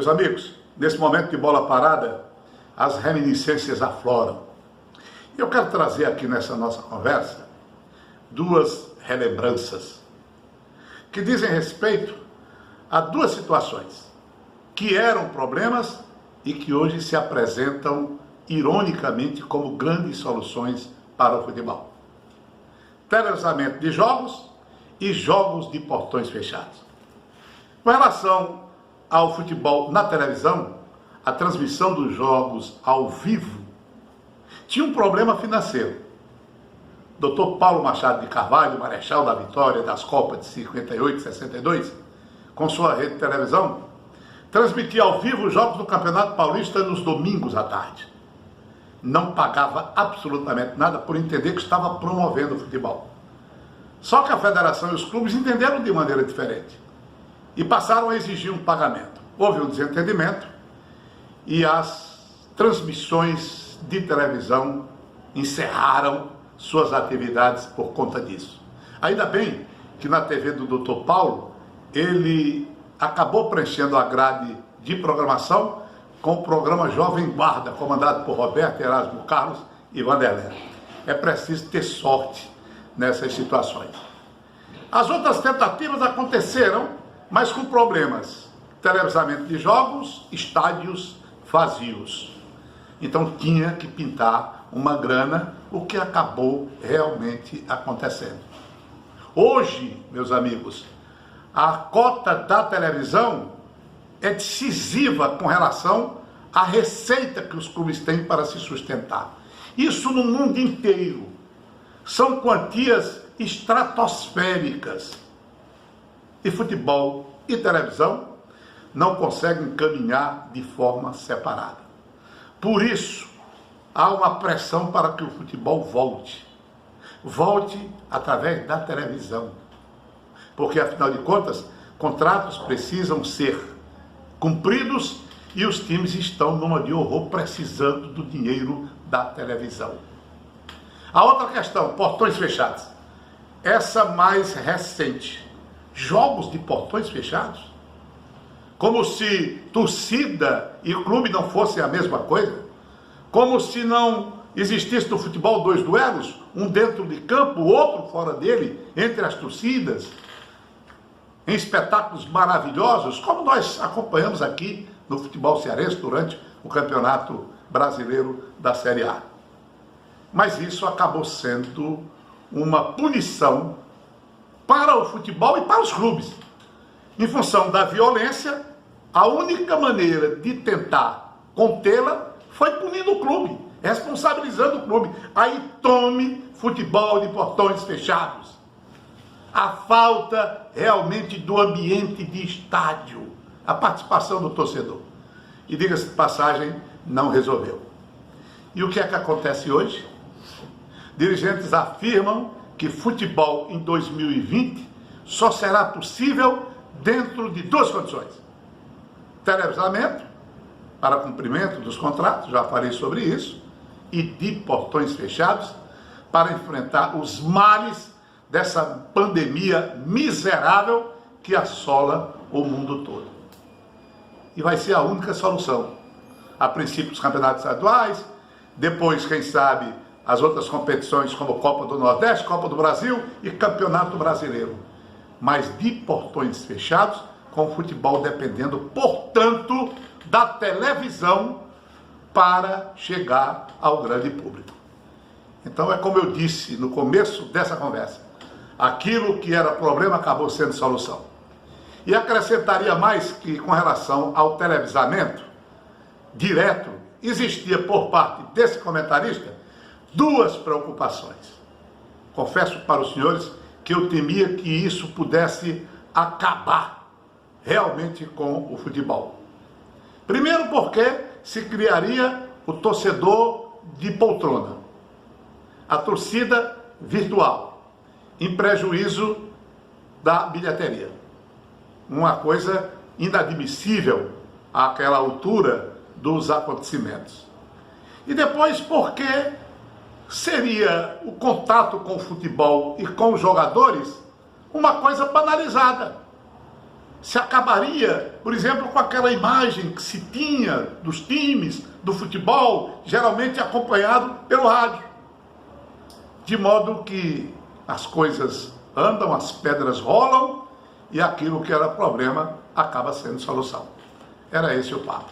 Meus amigos, nesse momento de bola parada, as reminiscências afloram. E eu quero trazer aqui nessa nossa conversa duas relembranças que dizem respeito a duas situações que eram problemas e que hoje se apresentam ironicamente como grandes soluções para o futebol. Televisamento de jogos e jogos de portões fechados. Com relação ao futebol na televisão, a transmissão dos jogos ao vivo tinha um problema financeiro. Dr. Paulo Machado de Carvalho, marechal da vitória das Copas de 58 e 62, com sua rede de televisão, transmitia ao vivo os jogos do Campeonato Paulista nos domingos à tarde. Não pagava absolutamente nada por entender que estava promovendo o futebol. Só que a federação e os clubes entenderam de maneira diferente e passaram a exigir um pagamento. Houve um desentendimento e as transmissões de televisão encerraram suas atividades por conta disso. Ainda bem que na TV do Dr. Paulo, ele acabou preenchendo a grade de programação com o programa Jovem Guarda, comandado por Roberto Erasmo Carlos e Vanderlei. É preciso ter sorte nessas situações. As outras tentativas aconteceram, mas com problemas. Televisamento de jogos, estádios vazios. Então tinha que pintar uma grana, o que acabou realmente acontecendo. Hoje, meus amigos, a cota da televisão é decisiva com relação à receita que os clubes têm para se sustentar. Isso no mundo inteiro. São quantias estratosféricas. E futebol e televisão não conseguem caminhar de forma separada. Por isso, há uma pressão para que o futebol volte. Volte através da televisão. Porque, afinal de contas, contratos precisam ser cumpridos e os times estão numa de horror precisando do dinheiro da televisão. A outra questão, portões fechados. Essa mais recente. Jogos de portões fechados? Como se torcida e clube não fossem a mesma coisa? Como se não existisse no futebol dois duelos, um dentro de campo, o outro fora dele, entre as torcidas, em espetáculos maravilhosos, como nós acompanhamos aqui no futebol cearense durante o Campeonato Brasileiro da Série A. Mas isso acabou sendo uma punição para o futebol e para os clubes. Em função da violência, a única maneira de tentar contê-la foi punindo o clube, responsabilizando o clube. Aí tome futebol de portões fechados. A falta realmente do ambiente de estádio, a participação do torcedor. E diga-se de passagem, não resolveu. E o que é que acontece hoje? Dirigentes afirmam que futebol em 2020 só será possível dentro de duas condições. Televisamento, para cumprimento dos contratos, já falei sobre isso, e de portões fechados, para enfrentar os males dessa pandemia miserável que assola o mundo todo. E vai ser a única solução. A princípio os campeonatos estaduais, depois, quem sabe, as outras competições como Copa do Nordeste, Copa do Brasil e Campeonato Brasileiro. Mas de portões fechados, com o futebol dependendo, portanto, da televisão para chegar ao grande público. Então é como eu disse no começo dessa conversa, aquilo que era problema acabou sendo solução. E acrescentaria mais que com relação ao televisamento direto, existia por parte desse comentarista duas preocupações. Confesso para os senhores que eu temia que isso pudesse acabar realmente com o futebol. Primeiro porque se criaria o torcedor de poltrona, a torcida virtual, em prejuízo da bilheteria. Uma coisa inadmissível àquela altura dos acontecimentos. E depois porque seria o contato com o futebol e com os jogadores uma coisa banalizada. se acabaria, por exemplo, com aquela imagem que se tinha dos times do futebol, geralmente acompanhado pelo rádio. De modo que as coisas andam, as pedras rolam e aquilo que era problema acaba sendo solução. Era esse o papo.